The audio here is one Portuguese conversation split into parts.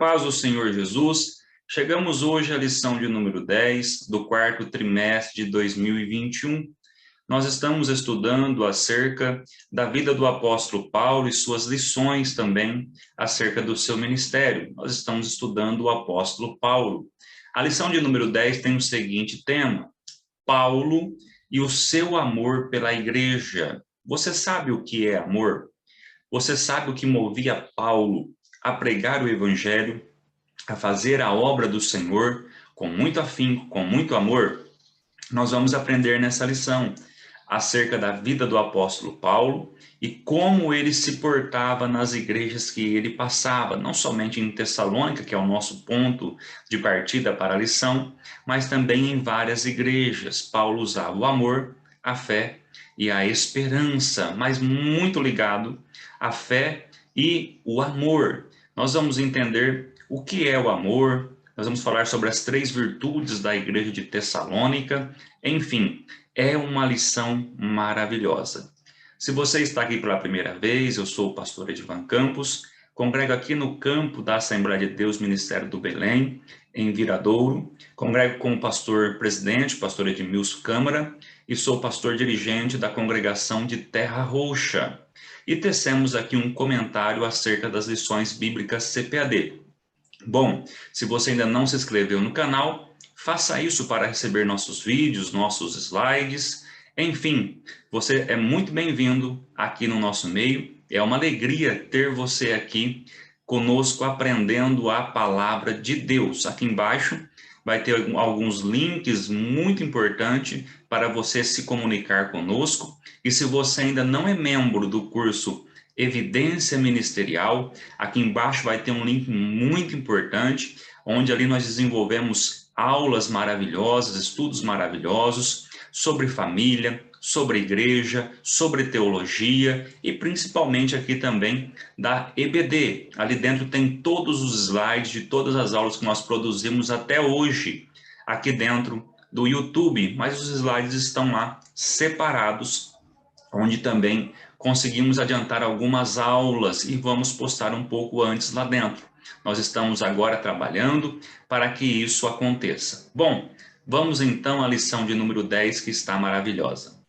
paz do Senhor Jesus, chegamos hoje à lição de número 10 do quarto trimestre de 2021. Nós estamos estudando acerca da vida do apóstolo Paulo e suas lições também acerca do seu ministério. Nós estamos estudando o apóstolo Paulo. A lição de número 10 tem o seguinte tema: Paulo e o seu amor pela igreja. Você sabe o que é amor? Você sabe o que movia Paulo a pregar o evangelho, a fazer a obra do Senhor com muito afinco, com muito amor? Nós vamos aprender nessa lição acerca da vida do apóstolo Paulo e como ele se portava nas igrejas que ele passava, não somente em Tessalônica, que é o nosso ponto de partida para a lição, mas também em várias igrejas. Paulo usava o amor, a fé e a esperança, mas muito ligado à fé e o amor. Nós vamos entender o que é o amor, nós vamos falar sobre as 3 virtudes da igreja de Tessalônica, enfim, é uma lição maravilhosa. Se você está aqui pela primeira vez, eu sou o pastor Edivan Campos, congrego aqui no campo da Assembleia de Deus Ministério do Belém, em Viradouro, congrego como pastor presidente, pastor Edmilson Câmara, e sou pastor dirigente da congregação de Terra Roxa. E tecemos aqui um comentário acerca das lições bíblicas CPAD. Bom, se você ainda não se inscreveu no canal, faça isso para receber nossos vídeos, nossos slides, enfim, você é muito bem-vindo aqui no nosso meio. É uma alegria ter você aqui conosco aprendendo a palavra de Deus. Aqui embaixo vai ter alguns links muito importantes para você se comunicar conosco. E se você ainda não é membro do curso Evidência Ministerial, aqui embaixo vai ter um link muito importante, onde ali nós desenvolvemos aulas maravilhosas, estudos maravilhosos sobre família, sobre igreja, sobre teologia e principalmente aqui também da EBD. Ali dentro tem todos os slides de todas as aulas que nós produzimos até hoje, aqui dentro do YouTube, mas os slides estão lá separados, onde também conseguimos adiantar algumas aulas e vamos postar um pouco antes lá dentro. Nós estamos agora trabalhando para que isso aconteça. Bom, vamos então à lição de número 10, que está maravilhosa.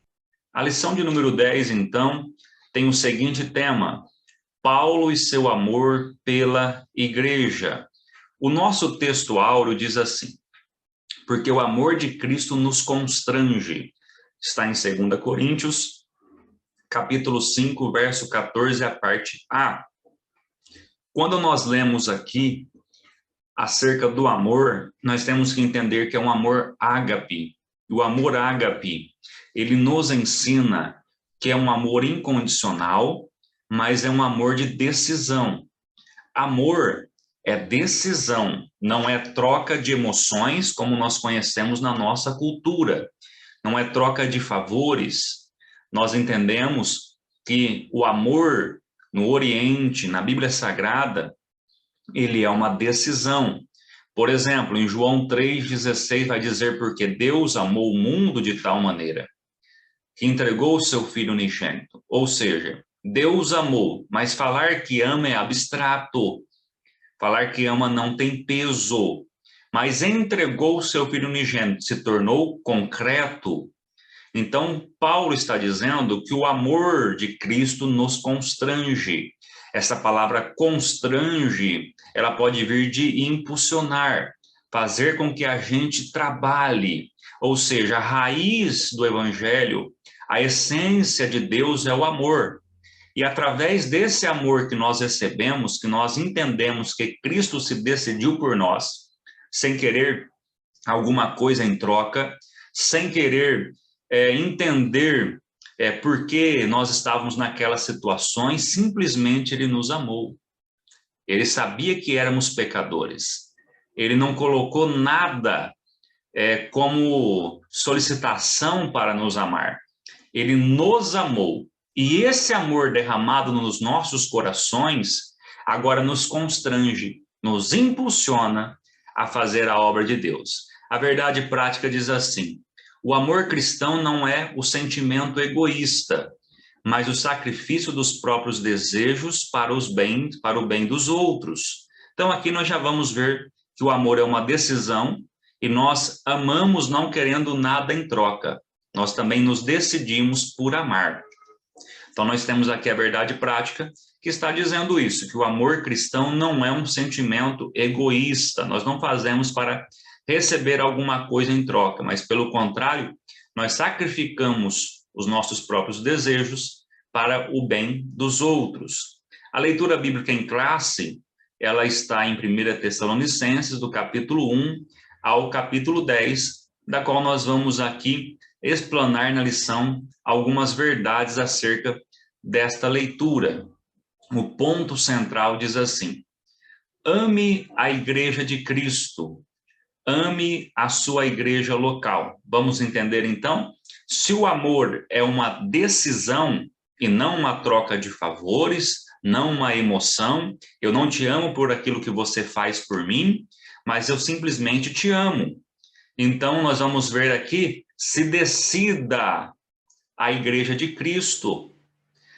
A lição de número 10, então, tem o seguinte tema: Paulo e seu amor pela igreja. O nosso texto áureo diz assim: porque o amor de Cristo nos constrange. Está em 2 Coríntios, capítulo 5, verso 14, a parte A. Quando nós lemos aqui acerca do amor, nós temos que entender que é um amor ágape. O amor ágape, ele nos ensina que é um amor incondicional, mas é um amor de decisão. Amor é decisão, não é troca de emoções como nós conhecemos na nossa cultura. Não é troca de favores. Nós entendemos que o amor no Oriente, na Bíblia Sagrada, ele é uma decisão. Por exemplo, em João 3,16 vai dizer: porque Deus amou o mundo de tal maneira que entregou o seu Filho unigênito. Ou seja, Deus amou, mas falar que ama é abstrato. Falar que ama não tem peso. Mas entregou o seu Filho unigênito, se tornou concreto. Então, Paulo está dizendo que o amor de Cristo nos constrange. Essa palavra constrange, ela pode vir de impulsionar, fazer com que a gente trabalhe. Ou seja, a raiz do evangelho, a essência de Deus é o amor. E através desse amor que nós recebemos, que nós entendemos que Cristo se decidiu por nós, sem querer alguma coisa em troca, sem querer entender por que nós estávamos naquelas situações, simplesmente ele nos amou. Ele sabia que éramos pecadores. Ele não colocou nada como solicitação para nos amar. Ele nos amou. E esse amor derramado nos nossos corações agora nos constrange, nos impulsiona a fazer a obra de Deus. A verdade prática diz assim: o amor cristão não é o sentimento egoísta, mas o sacrifício dos próprios desejos para o bem dos outros. Então, aqui nós já vamos ver que o amor é uma decisão e nós amamos não querendo nada em troca. Nós também nos decidimos por amar. Então, nós temos aqui a verdade prática que está dizendo isso, que o amor cristão não é um sentimento egoísta. Nós não fazemos para receber alguma coisa em troca, mas, pelo contrário, nós sacrificamos os nossos próprios desejos para o bem dos outros. A leitura bíblica em classe, ela está em 1 Tessalonicenses, do capítulo 1 ao capítulo 10, da qual nós vamos aqui explanar na lição algumas verdades acerca desta leitura. O ponto central diz assim: ame a igreja de Cristo, ame a sua igreja local. Vamos entender então? Se o amor é uma decisão e não uma troca de favores, não uma emoção, eu não te amo por aquilo que você faz por mim, mas eu simplesmente te amo. Então nós vamos ver aqui, se decida a igreja de Cristo,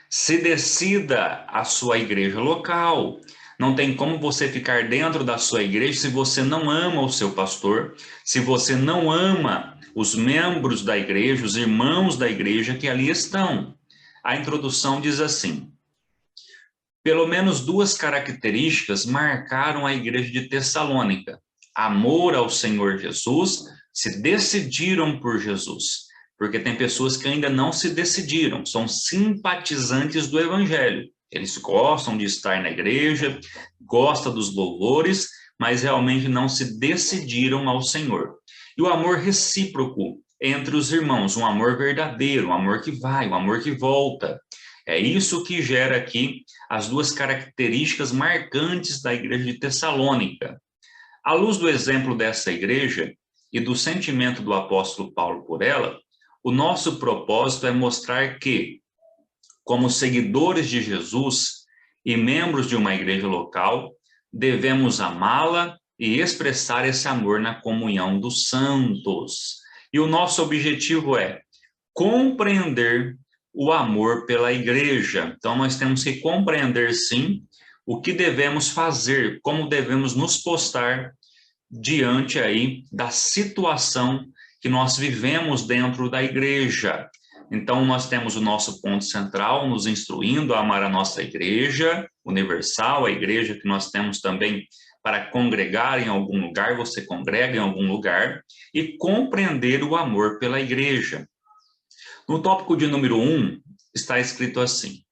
se decida a sua igreja local. Não tem como você ficar dentro da sua igreja se você não ama o seu pastor, se você não ama os membros da igreja, os irmãos da igreja que ali estão. A introdução diz assim: pelo menos duas características marcaram a igreja de Tessalônica: amor ao Senhor Jesus, se decidiram por Jesus. Porque tem pessoas que ainda não se decidiram, são simpatizantes do evangelho. Eles gostam de estar na igreja, gostam dos louvores, mas realmente não se decidiram ao Senhor. E o amor recíproco entre os irmãos, um amor verdadeiro, um amor que vai, um amor que volta. É isso que gera aqui as duas características marcantes da igreja de Tessalônica. À luz do exemplo dessa igreja e do sentimento do apóstolo Paulo por ela, o nosso propósito é mostrar que, como seguidores de Jesus e membros de uma igreja local, devemos amá-la e expressar esse amor na comunhão dos santos. E o nosso objetivo é compreender o amor pela igreja. Então, nós temos que compreender, sim, o que devemos fazer, como devemos nos postar diante aí da situação que nós vivemos dentro da igreja. Então, nós temos o nosso ponto central, nos instruindo a amar a nossa igreja universal, a igreja que nós temos também para congregar em algum lugar, você congrega em algum lugar, e compreender o amor pela igreja. No tópico de número 1, está escrito assim: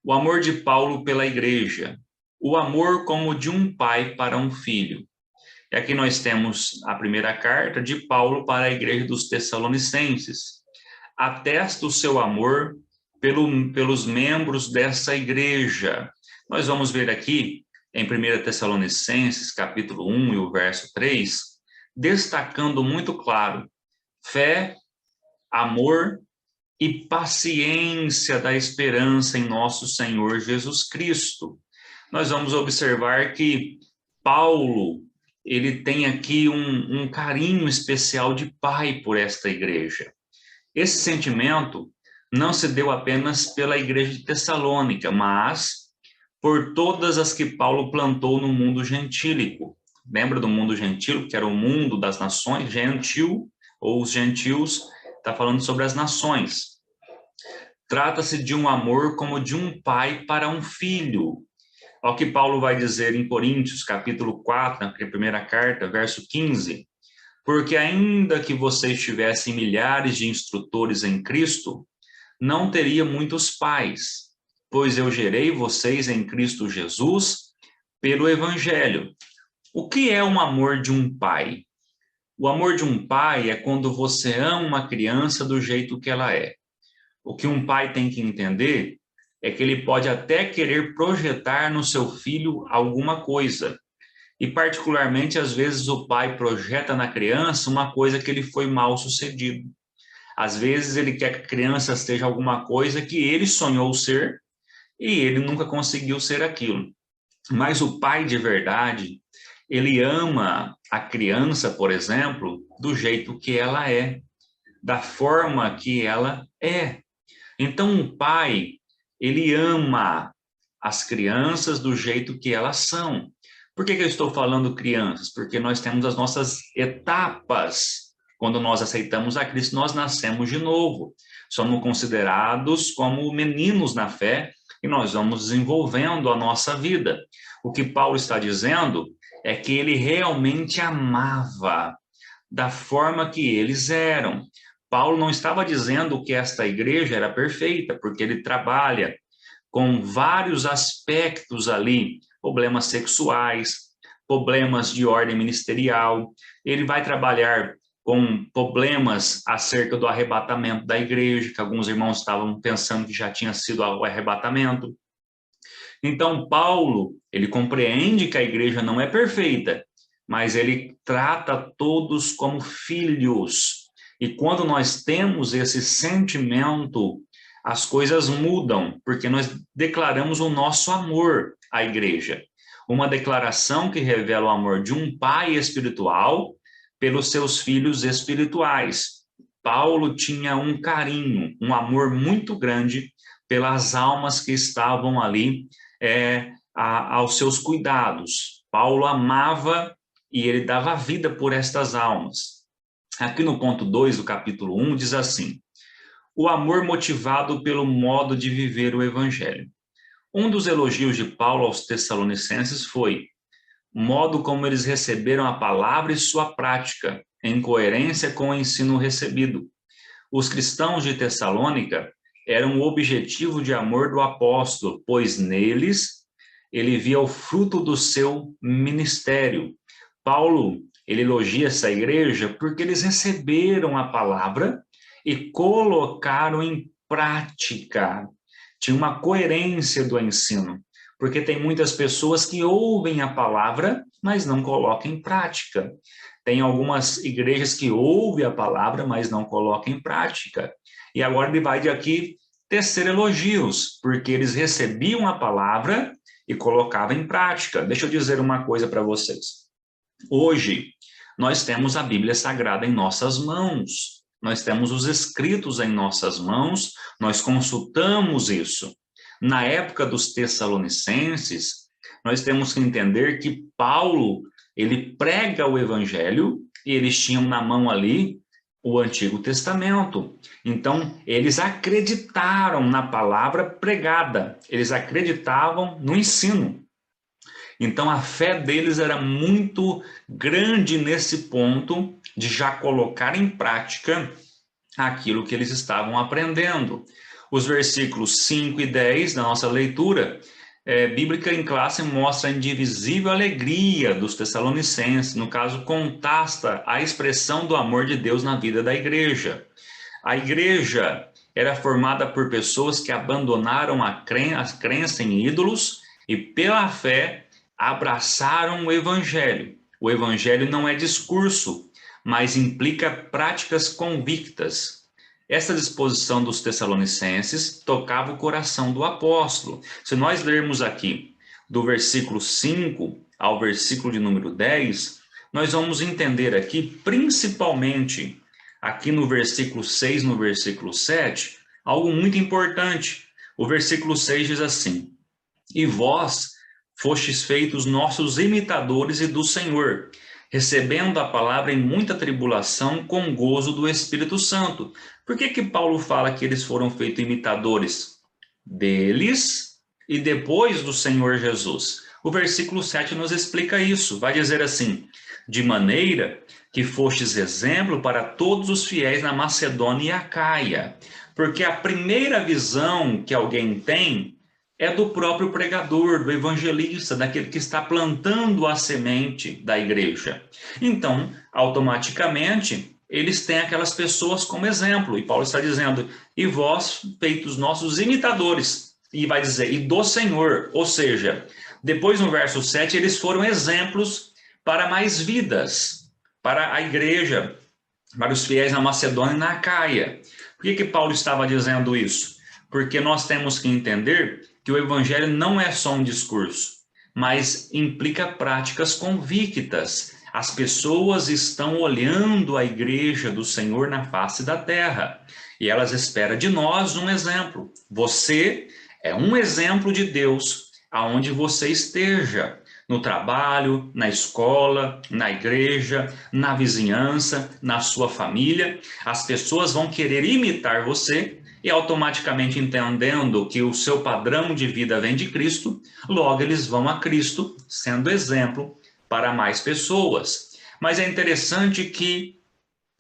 o amor de Paulo pela igreja, o amor como de um pai para um filho. E aqui nós temos a primeira carta de Paulo para a igreja dos Tessalonicenses. Atesta o seu amor pelos membros dessa igreja. Nós vamos ver aqui, em 1 Tessalonicenses, capítulo 1 e o verso 3, destacando muito claro fé, amor e paciência da esperança em nosso Senhor Jesus Cristo. Nós vamos observar que Paulo, ele tem aqui um carinho especial de pai por esta igreja. Esse sentimento não se deu apenas pela igreja de Tessalônica, mas por todas as que Paulo plantou no mundo gentílico. Lembra do mundo gentílico, que era o mundo das nações? Gentil, ou os gentios, está falando sobre as nações. Trata-se de um amor como de um pai para um filho. Ao que Paulo vai dizer em Coríntios, capítulo 4, na primeira carta, verso 15. Porque ainda que vocês tivessem milhares de instrutores em Cristo, não teria muitos pais, pois eu gerei vocês em Cristo Jesus pelo Evangelho. O que é um amor de um pai? O amor de um pai é quando você ama uma criança do jeito que ela é. O que um pai tem que entender é que ele pode até querer projetar no seu filho alguma coisa. E, particularmente, às vezes o pai projeta na criança uma coisa que ele foi mal sucedido. Às vezes ele quer que a criança seja alguma coisa que ele sonhou ser e ele nunca conseguiu ser aquilo. Mas o pai de verdade, ele ama a criança, por exemplo, do jeito que ela é, da forma que ela é. Então, um pai, ele ama as crianças do jeito que elas são. Por que eu estou falando crianças? Porque nós temos as nossas etapas. Quando nós aceitamos a Cristo, nós nascemos de novo. Somos considerados como meninos na fé e nós vamos desenvolvendo a nossa vida. O que Paulo está dizendo é que ele realmente amava da forma que eles eram. Paulo não estava dizendo que esta igreja era perfeita, porque ele trabalha com vários aspectos ali, problemas sexuais, problemas de ordem ministerial, ele vai trabalhar com problemas acerca do arrebatamento da igreja, que alguns irmãos estavam pensando que já tinha sido o arrebatamento. Então, Paulo, ele compreende que a igreja não é perfeita, mas ele trata todos como filhos. E quando nós temos esse sentimento, as coisas mudam, porque nós declaramos o nosso amor à igreja. Uma declaração que revela o amor de um pai espiritual pelos seus filhos espirituais. Paulo tinha um carinho, um amor muito grande pelas almas que estavam ali aos seus cuidados. Paulo amava e ele dava vida por estas almas. Aqui no ponto 2 do capítulo 1 diz assim: o amor motivado pelo modo de viver o evangelho. Um dos elogios de Paulo aos Tessalonicenses foi o modo como eles receberam a palavra e sua prática, em coerência com o ensino recebido. Os cristãos de Tessalônica eram o objetivo de amor do apóstolo, pois neles ele via o fruto do seu ministério. Paulo, ele elogia essa igreja porque eles receberam a palavra e colocaram em prática. Tinha uma coerência do ensino, porque tem muitas pessoas que ouvem a palavra, mas não colocam em prática. Tem algumas igrejas que ouvem a palavra, mas não colocam em prática. E agora ele vai de aqui tecer elogios, porque eles recebiam a palavra e colocavam em prática. Deixa eu dizer uma coisa para vocês. Hoje, nós temos a Bíblia Sagrada em nossas mãos. Nós temos os escritos em nossas mãos, nós consultamos isso. Na época dos Tessalonicenses, nós temos que entender que Paulo, ele prega o evangelho e eles tinham na mão ali o Antigo Testamento. Então, eles acreditaram na palavra pregada, eles acreditavam no ensino. Então, a fé deles era muito grande nesse ponto de já colocar em prática aquilo que eles estavam aprendendo. Os versículos 5 e 10 da nossa leitura bíblica em classe mostra a indivisível alegria dos tessalonicenses, no caso, contrasta a expressão do amor de Deus na vida da igreja. A igreja era formada por pessoas que abandonaram a crença em ídolos e, pela fé, abraçaram o evangelho. O evangelho não é discurso, mas implica práticas convictas. Essa disposição dos Tessalonicenses tocava o coração do apóstolo. Se nós lermos aqui do versículo 5 ao versículo de número 10, nós vamos entender aqui, principalmente aqui no versículo 6, no versículo 7, algo muito importante. O versículo 6 diz assim: e vós fostes feitos nossos imitadores e do Senhor, recebendo a palavra em muita tribulação com gozo do Espírito Santo. Por que Paulo fala que eles foram feitos imitadores deles e depois do Senhor Jesus? O versículo 7 nos explica isso. Vai dizer assim: de maneira que fostes exemplo para todos os fiéis na Macedônia e Acaia. Porque a primeira visão que alguém tem é do próprio pregador, do evangelista, daquele que está plantando a semente da igreja. Então, automaticamente, eles têm aquelas pessoas como exemplo. E Paulo está dizendo: e vós, feitos nossos imitadores. E vai dizer: e do Senhor. Ou seja, depois no verso 7, eles foram exemplos para mais vidas, para a igreja, para os fiéis na Macedônia e na Acaia. Por que Paulo estava dizendo isso? Porque nós temos que entender que o evangelho não é só um discurso, mas implica práticas convictas. As pessoas estão olhando a igreja do Senhor na face da terra e elas esperam de nós um exemplo. Você é um exemplo de Deus aonde você esteja. no trabalho, na escola, na igreja, na vizinhança, na sua família. As pessoas vão querer imitar você e automaticamente entendendo que o seu padrão de vida vem de Cristo, logo eles vão a Cristo, sendo exemplo para mais pessoas. Mas é interessante que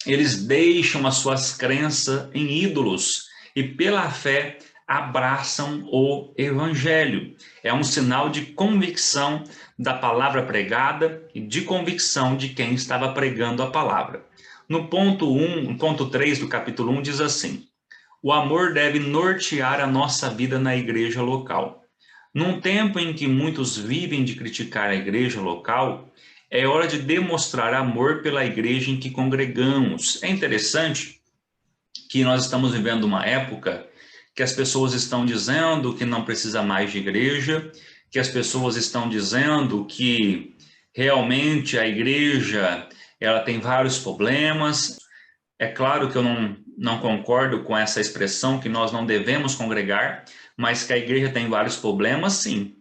eles deixam as suas crenças em ídolos e pela fé abraçam o evangelho. É um sinal de convicção da palavra pregada e de convicção de quem estava pregando a palavra. No ponto 3 do capítulo 1 diz assim: o amor deve nortear a nossa vida na igreja local. Num tempo em que muitos vivem de criticar a igreja local, é hora de demonstrar amor pela igreja em que congregamos. É interessante que nós estamos vivendo uma época que as pessoas estão dizendo que não precisa mais de igreja, que as pessoas estão dizendo que realmente a igreja ela tem vários problemas. É claro que eu não concordo com essa expressão que nós não devemos congregar, mas que a igreja tem vários problemas, sim.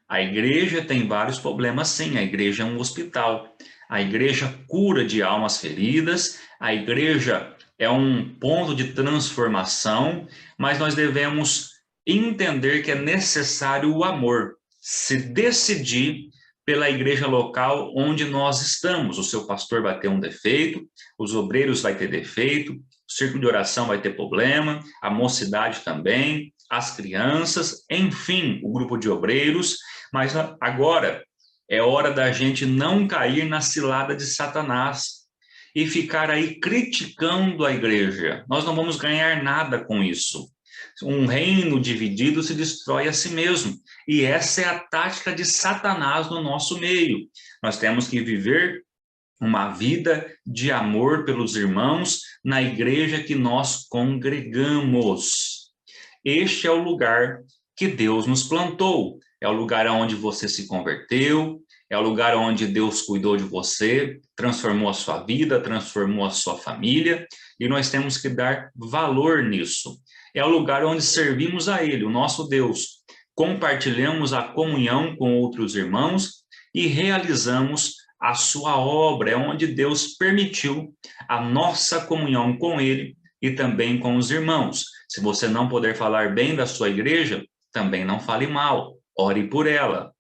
A igreja tem vários problemas, sim. A igreja é um hospital. A igreja cura de almas feridas. A igreja é um ponto de transformação, mas nós devemos entender que é necessário o amor. Se decidir pela igreja local onde nós estamos. O seu pastor vai ter um defeito, os obreiros vai ter defeito, o círculo de oração vai ter problema, a mocidade também, as crianças, enfim, o grupo de obreiros. Mas agora é hora da gente não cair na cilada de Satanás e ficar aí criticando a igreja. Nós não vamos ganhar nada com isso. Um reino dividido se destrói a si mesmo. E essa é a tática de Satanás no nosso meio. Nós temos que viver uma vida de amor pelos irmãos na igreja que nós congregamos. Este é o lugar que Deus nos plantou. É o lugar onde você se converteu, é o lugar onde Deus cuidou de você, transformou a sua vida, transformou a sua família, e nós temos que dar valor nisso. É o lugar onde servimos a Ele, o nosso Deus, compartilhamos a comunhão com outros irmãos e realizamos a sua obra. É onde Deus permitiu a nossa comunhão com Ele e também com os irmãos. Se você não puder falar bem da sua igreja, também não fale mal, ore por ela.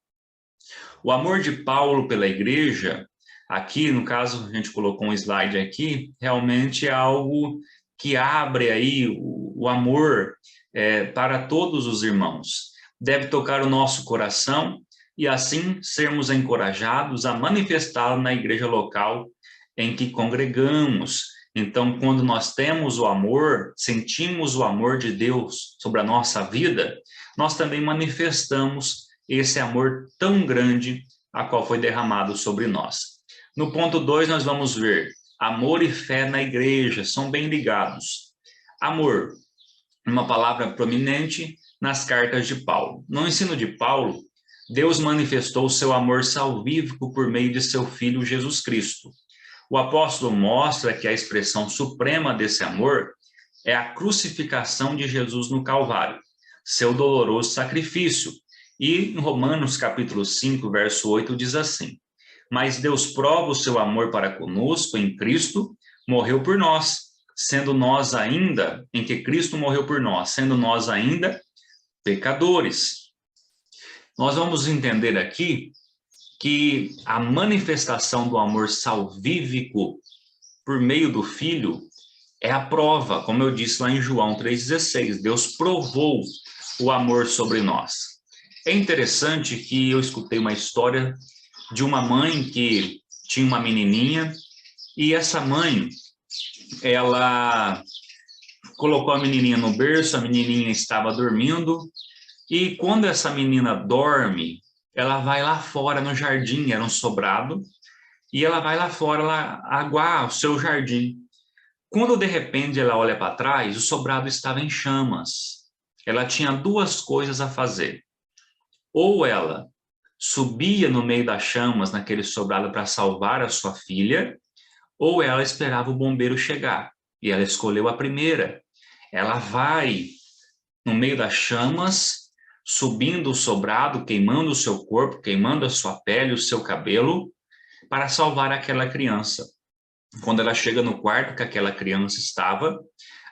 O amor de Paulo pela igreja, aqui no caso a gente colocou um slide aqui, realmente é algo que abre aí o amor para todos os irmãos. Deve tocar o nosso coração e assim sermos encorajados a manifestá-lo na igreja local em que congregamos. Então, quando nós temos o amor, sentimos o amor de Deus sobre a nossa vida, nós também manifestamos esse amor tão grande a qual foi derramado sobre nós. No ponto 2, nós vamos ver amor e fé na igreja, são bem ligados. Amor, uma palavra prominente nas cartas de Paulo. No ensino de Paulo, Deus manifestou o seu amor salvífico por meio de seu Filho Jesus Cristo. O apóstolo mostra que a expressão suprema desse amor é a crucificação de Jesus no Calvário, seu doloroso sacrifício. E em Romanos capítulo 5, verso 8, diz assim: mas Deus prova o seu amor para conosco em Cristo, morreu por nós, sendo nós ainda, em que Cristo morreu por nós, sendo nós ainda pecadores. Nós vamos entender aqui que a manifestação do amor salvífico por meio do Filho é a prova, como eu disse lá em João 3,16, Deus provou o amor sobre nós. É interessante que eu escutei uma história de uma mãe que tinha uma menininha e essa mãe, ela colocou a menininha no berço, a menininha estava dormindo e quando essa menina dorme, ela vai lá fora no jardim, era um sobrado, e ela vai lá fora lá, aguar o seu jardim. Quando de repente ela olha para trás, o sobrado estava em chamas. Ela tinha duas coisas a fazer. Ou ela subia no meio das chamas naquele sobrado para salvar a sua filha, ou ela esperava o bombeiro chegar. E ela escolheu a primeira. Ela vai no meio das chamas, subindo o sobrado, queimando o seu corpo, queimando a sua pele, o seu cabelo, para salvar aquela criança. Quando ela chega no quarto que aquela criança estava,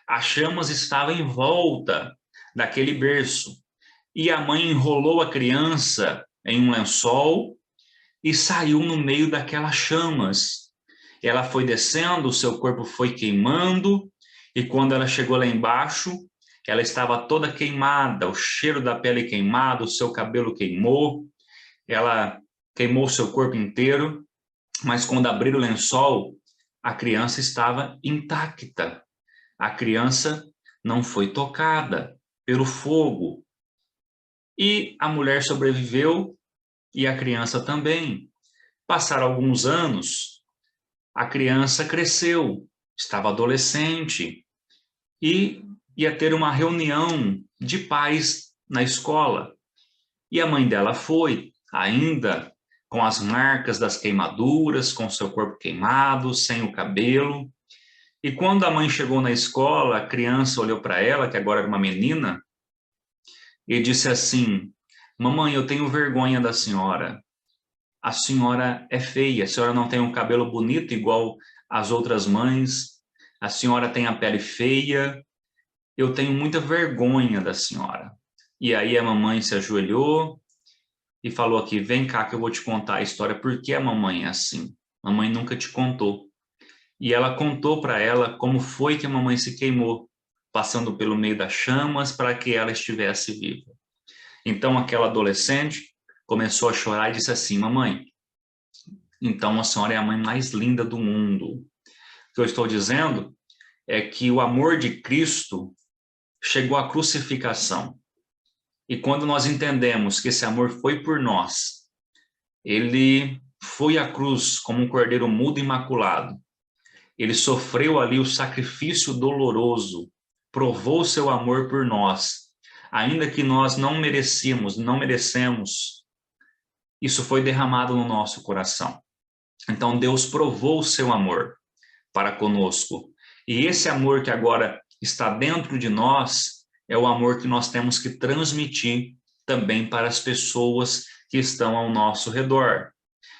as chamas estavam em volta daquele berço. E a mãe enrolou a criança em um lençol e saiu no meio daquelas chamas. Ela foi descendo, o seu corpo foi queimando, e quando ela chegou lá embaixo, ela estava toda queimada, o cheiro da pele queimado, o seu cabelo queimou, ela queimou o seu corpo inteiro, mas quando abriu o lençol, a criança estava intacta. A criança não foi tocada pelo fogo. E a mulher sobreviveu e a criança também. Passaram alguns anos, a criança cresceu, estava adolescente e ia ter uma reunião de pais na escola. E a mãe dela foi, ainda com as marcas das queimaduras, com seu corpo queimado, sem o cabelo. E quando a mãe chegou na escola, a criança olhou para ela, que agora era uma menina, e disse assim: mamãe, eu tenho vergonha da senhora. A senhora é feia, a senhora não tem um cabelo bonito igual as outras mães, a senhora tem a pele feia, eu tenho muita vergonha da senhora. E aí a mamãe se ajoelhou e falou aqui: vem cá que eu vou te contar a história, por que a mamãe é assim. Mamãe nunca te contou. E ela contou para ela como foi que a mamãe se queimou, passando pelo meio das chamas para que ela estivesse viva. Então aquela adolescente começou a chorar e disse assim: mamãe, então a senhora é a mãe mais linda do mundo. O que eu estou dizendo é que o amor de Cristo chegou à crucificação. E quando nós entendemos que esse amor foi por nós, ele foi à cruz como um cordeiro mudo e imaculado. Ele sofreu ali o sacrifício doloroso, provou seu amor por nós, ainda que nós não merecemos, isso foi derramado no nosso coração. Então Deus provou o seu amor para conosco. E esse amor que agora está dentro de nós é o amor que nós temos que transmitir também para as pessoas que estão ao nosso redor.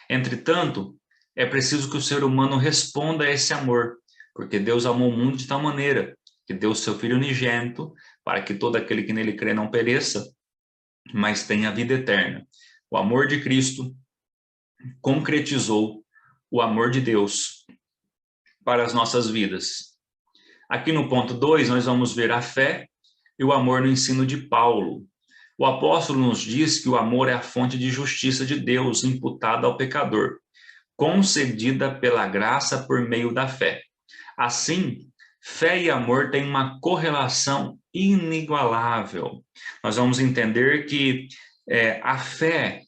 Entretanto, é preciso que o ser humano responda a esse amor, porque Deus amou o mundo de tal maneira que deu o seu Filho unigênito para que todo aquele que nele crê não pereça, mas tenha vida eterna. O amor de Cristo concretizou o amor de Deus para as nossas vidas. Aqui no ponto 2, nós vamos ver a fé e o amor no ensino de Paulo. O apóstolo nos diz que o amor é a fonte de justiça de Deus imputada ao pecador, concedida pela graça por meio da fé. Assim, fé e amor têm uma correlação inigualável. Nós vamos entender que a fé,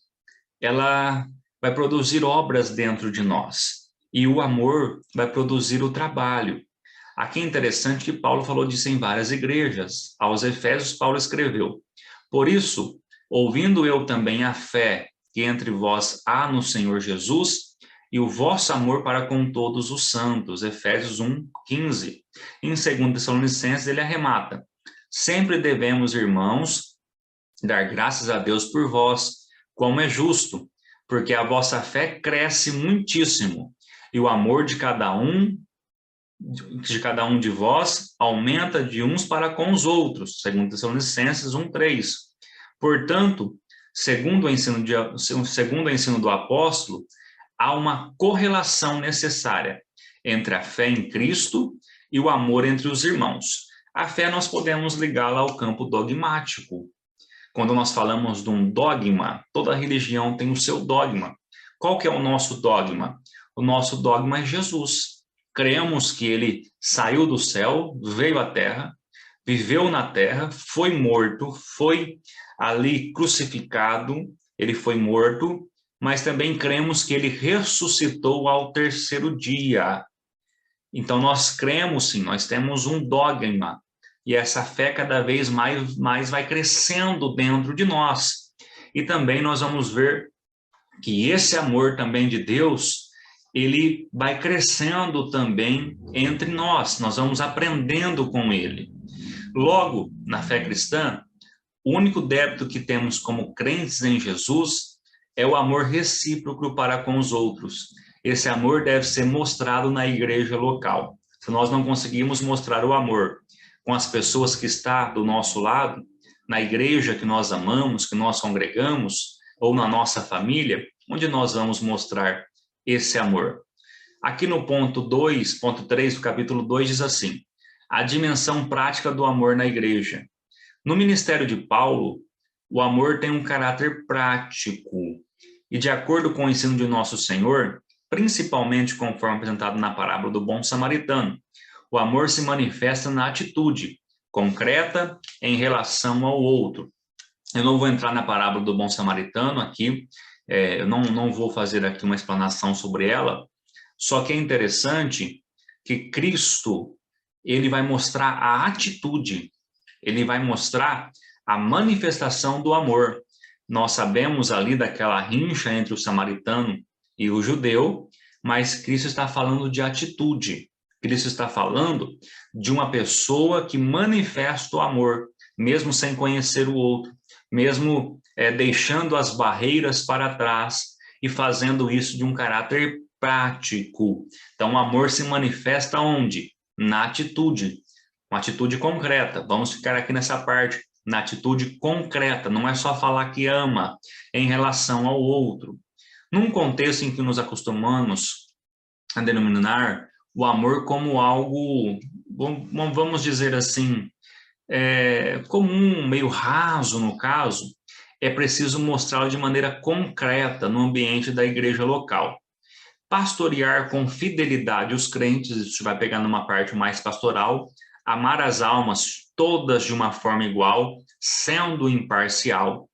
ela vai produzir obras dentro de nós, e o amor vai produzir o trabalho. Aqui é interessante que Paulo falou disso em várias igrejas. Aos Efésios, Paulo escreveu: por isso, ouvindo eu também a fé que entre vós há no Senhor Jesus, e o vosso amor para com todos os santos. Efésios 1:15. Em 2 Tessalonicenses, ele arremata: sempre devemos, irmãos, dar graças a Deus por vós, como é justo, porque a vossa fé cresce muitíssimo, e o amor de cada um de vós aumenta de uns para com os outros. 2 Tessalonicenses 1:3. Portanto, segundo o ensino do apóstolo, há uma correlação necessária entre a fé em Cristo e o amor entre os irmãos. A fé nós podemos ligá-la ao campo dogmático. Quando nós falamos de um dogma, toda religião tem o seu dogma. Qual que é o nosso dogma? O nosso dogma é Jesus. Cremos que ele saiu do céu, veio à terra, viveu na terra, foi morto, foi ali crucificado, ele foi morto, mas também cremos que ele ressuscitou ao terceiro dia. Então nós cremos sim, nós temos um dogma, e essa fé cada vez mais vai crescendo dentro de nós. E também nós vamos ver que esse amor também de Deus, ele vai crescendo também entre nós vamos aprendendo com ele. Logo, na fé cristã, O único débito que temos como crentes em Jesus é o amor recíproco para com os outros. Esse amor deve ser mostrado na igreja local. Se nós não conseguimos mostrar o amor com as pessoas que estão do nosso lado, na igreja que nós amamos, que nós congregamos, ou na nossa família, onde nós vamos mostrar esse amor? Aqui no ponto 2, ponto 3 do capítulo 2 diz assim: a dimensão prática do amor na igreja. No ministério de Paulo, o amor tem um caráter prático e, de acordo com o ensino de nosso Senhor, principalmente conforme apresentado na parábola do bom samaritano, o amor se manifesta na atitude concreta em relação ao outro. Eu não vou entrar na parábola do bom samaritano aqui, eu não vou fazer aqui uma explanação sobre ela, só que é interessante que Cristo, ele vai mostrar a atitude, ele vai mostrar a manifestação do amor. Nós sabemos ali daquela rincha entre o samaritano e o judeu, mas Cristo está falando de atitude. Cristo está falando de uma pessoa que manifesta o amor, mesmo sem conhecer o outro, mesmo deixando as barreiras para trás e fazendo isso de um caráter prático. Então, o amor se manifesta onde? Na atitude, uma atitude concreta. Vamos ficar aqui nessa parte, na atitude concreta, não é só falar que ama em relação ao outro. Num contexto em que nos acostumamos a denominar o amor como algo, vamos dizer assim, comum, meio raso no caso, é preciso mostrá-lo de maneira concreta no ambiente da igreja local. Pastorear com fidelidade os crentes, isso vai pegar numa parte mais pastoral, amar as almas todas de uma forma igual, sendo imparcial,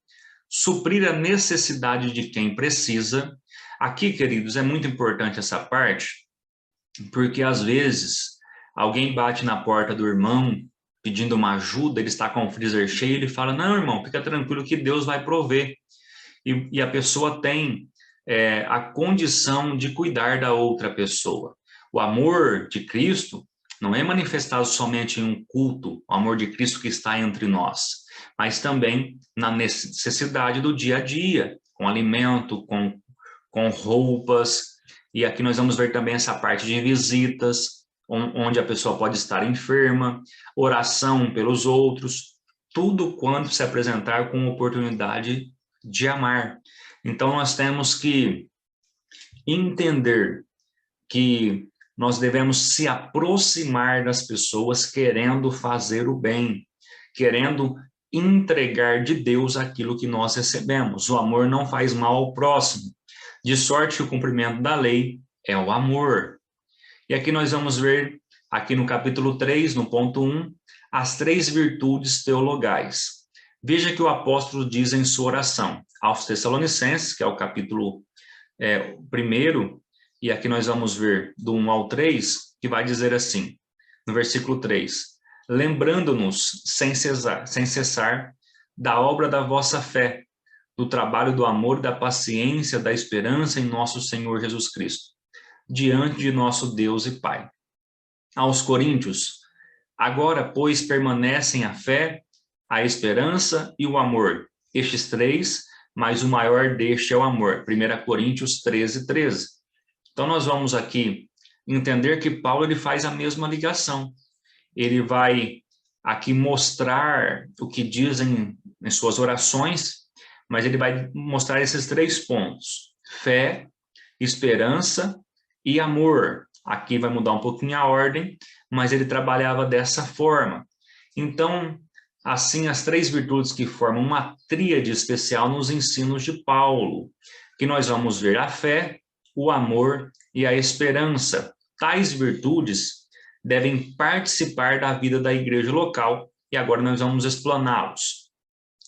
suprir a necessidade de quem precisa. Aqui, queridos, é muito importante essa parte, porque às vezes alguém bate na porta do irmão pedindo uma ajuda, ele está com o freezer cheio, ele fala: não, irmão, fica tranquilo que Deus vai prover. E a pessoa tem a condição de cuidar da outra pessoa. O amor de Cristo não é manifestado somente em um culto, o amor de Cristo que está entre nós, mas também na necessidade do dia a dia, com alimento, com roupas. E aqui nós vamos ver também essa parte de visitas, onde a pessoa pode estar enferma, oração pelos outros, tudo quanto se apresentar com oportunidade de amar. Então nós temos que entender que nós devemos se aproximar das pessoas querendo fazer o bem, querendo entregar de Deus aquilo que nós recebemos. O amor não faz mal ao próximo, de sorte que o cumprimento da lei é o amor. E aqui nós vamos ver, aqui no capítulo 3, no ponto 1, as 3 virtudes teologais. Veja que o apóstolo diz em sua oração aos Tessalonicenses, que é o capítulo 1, e aqui nós vamos ver do 1 ao 3, que vai dizer assim, no versículo 3, lembrando-nos sem cessar da obra da vossa fé, do trabalho do amor, da paciência, da esperança em nosso Senhor Jesus Cristo, diante de nosso Deus e Pai. Aos Coríntios, agora, pois, permanecem a fé, a esperança e o amor. Estes 3, mas o maior deste é o amor. 1 Coríntios 13, 13. Então, nós vamos aqui entender que Paulo ele faz a mesma ligação. Ele vai aqui mostrar o que dizem em suas orações, mas ele vai mostrar esses 3 pontos: fé, esperança e amor. Aqui vai mudar um pouquinho a ordem, mas ele trabalhava dessa forma. Então, assim, as 3 virtudes que formam uma tríade especial nos ensinos de Paulo, que nós vamos ver a fé, o amor e a esperança. Tais virtudes devem participar da vida da igreja local, e agora nós vamos explaná-los.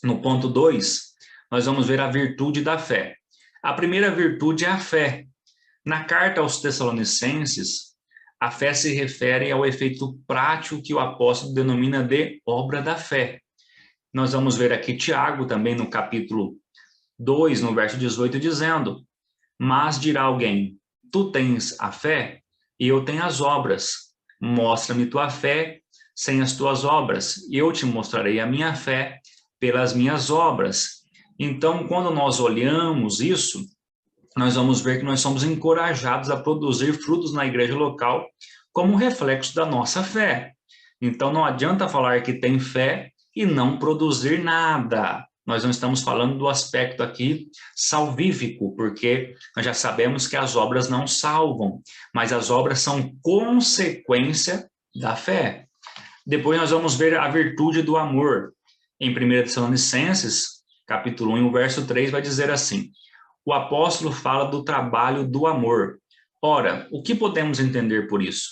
No ponto 2, nós vamos ver a virtude da fé. A primeira virtude é a fé. Na carta aos Tessalonicenses, a fé se refere ao efeito prático que o apóstolo denomina de obra da fé. Nós vamos ver aqui Tiago, também no capítulo 2, no verso 18, dizendo: mas dirá alguém, tu tens a fé e eu tenho as obras. Mostra-me tua fé sem as tuas obras, e eu te mostrarei a minha fé pelas minhas obras. Então, quando nós olhamos isso, nós vamos ver que nós somos encorajados a produzir frutos na igreja local como reflexo da nossa fé. Então, não adianta falar que tem fé e não produzir nada. Nós não estamos falando do aspecto aqui salvífico, porque nós já sabemos que as obras não salvam, mas as obras são consequência da fé. Depois nós vamos ver a virtude do amor. Em 1 Tessalonicenses, capítulo 1, o verso 3, vai dizer assim: o apóstolo fala do trabalho do amor. Ora, o que podemos entender por isso?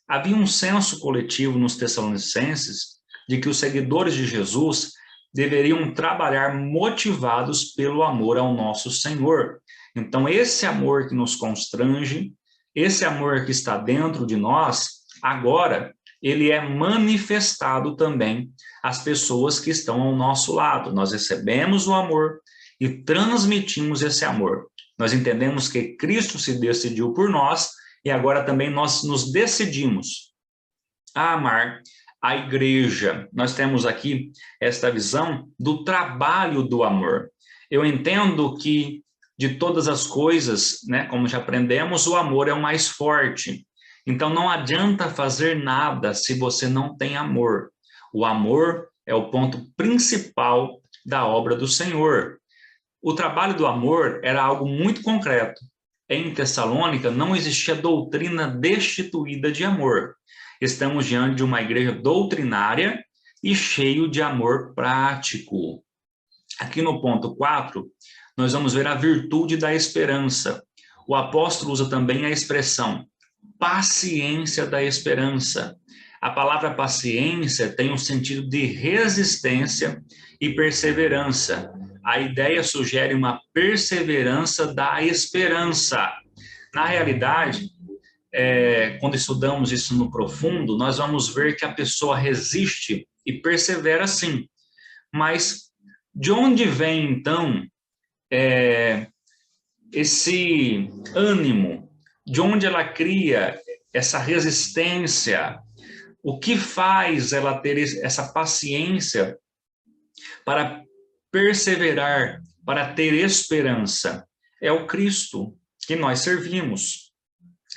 Havia um senso coletivo nos Tessalonicenses de que os seguidores de Jesus deveriam trabalhar motivados pelo amor ao nosso Senhor. Então, esse amor que nos constrange, esse amor que está dentro de nós, agora, ele é manifestado também às pessoas que estão ao nosso lado. Nós recebemos o amor e transmitimos esse amor. Nós entendemos que Cristo se decidiu por nós e agora também nós nos decidimos a amar a igreja. Nós temos aqui esta visão do trabalho do amor. Eu entendo que de todas as coisas, né, como já aprendemos, o amor é o mais forte. Então não adianta fazer nada se você não tem amor. O amor é o ponto principal da obra do Senhor. O trabalho do amor era algo muito concreto. Em Tessalônica não existia doutrina destituída de amor. Estamos diante de uma igreja doutrinária e cheio de amor prático. Aqui no ponto 4, nós vamos ver a virtude da esperança. O apóstolo usa também a expressão paciência da esperança. A palavra paciência tem um sentido de resistência e perseverança. A ideia sugere uma perseverança da esperança. Na realidade, quando estudamos isso no profundo, nós vamos ver que a pessoa resiste e persevera sim. Mas de onde vem, então, esse ânimo? De onde ela cria essa resistência? O que faz ela ter essa paciência para perseverar, para ter esperança? É o Cristo que nós servimos.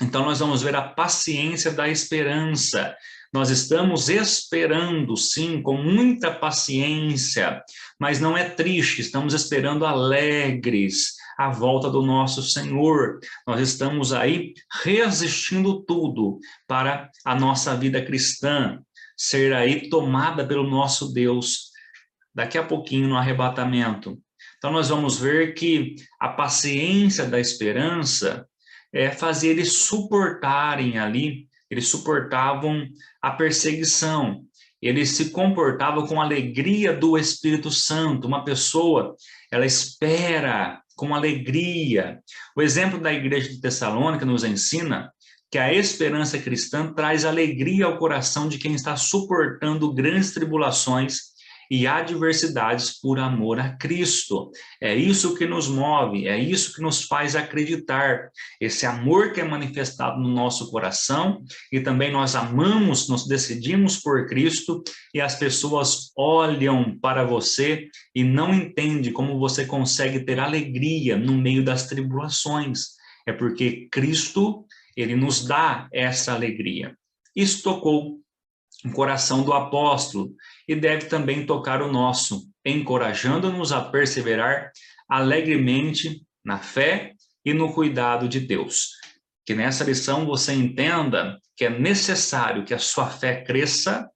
Então nós vamos ver a paciência da esperança. Nós estamos esperando, sim, com muita paciência, mas não é triste, estamos esperando alegres a volta do nosso Senhor. Nós estamos aí resistindo tudo para a nossa vida cristã ser aí tomada pelo nosso Deus daqui a pouquinho no arrebatamento. Então nós vamos ver que a paciência da esperança fazia eles suportarem ali, eles suportavam a perseguição, eles se comportavam com alegria do Espírito Santo. Uma pessoa, ela espera com alegria. O exemplo da igreja de Tessalônica nos ensina que a esperança cristã traz alegria ao coração de quem está suportando grandes tribulações e adversidades por amor a Cristo. É isso que nos move, é isso que nos faz acreditar. Esse amor que é manifestado no nosso coração, e também nós amamos, nós decidimos por Cristo, e as pessoas olham para você e não entendem como você consegue ter alegria no meio das tribulações. É porque Cristo, ele nos dá essa alegria. Isso tocou o coração do apóstolo e deve também tocar o nosso, encorajando-nos a perseverar alegremente na fé e no cuidado de Deus. Que nessa lição você entenda que é necessário que a sua fé cresça,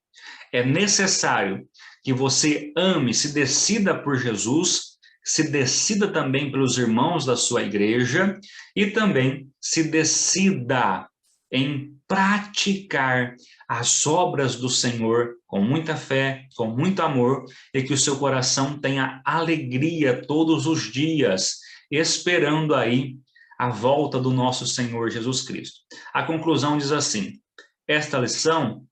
é necessário que você ame, se decida por Jesus, se decida também pelos irmãos da sua igreja e também se decida em praticar as obras do Senhor com muita fé, com muito amor, e que o seu coração tenha alegria todos os dias, esperando aí a volta do nosso Senhor Jesus Cristo. A conclusão diz assim: esta lição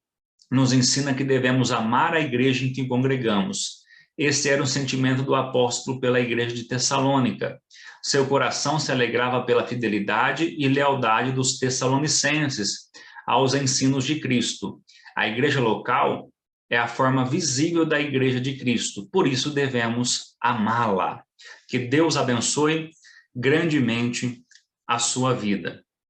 nos ensina que devemos amar a igreja em que congregamos. Esse era o sentimento do apóstolo pela igreja de Tessalônica. Seu coração se alegrava pela fidelidade e lealdade dos tessalonicenses aos ensinos de Cristo. A igreja local é a forma visível da Igreja de Cristo, por isso devemos amá-la. Que Deus abençoe grandemente a sua vida.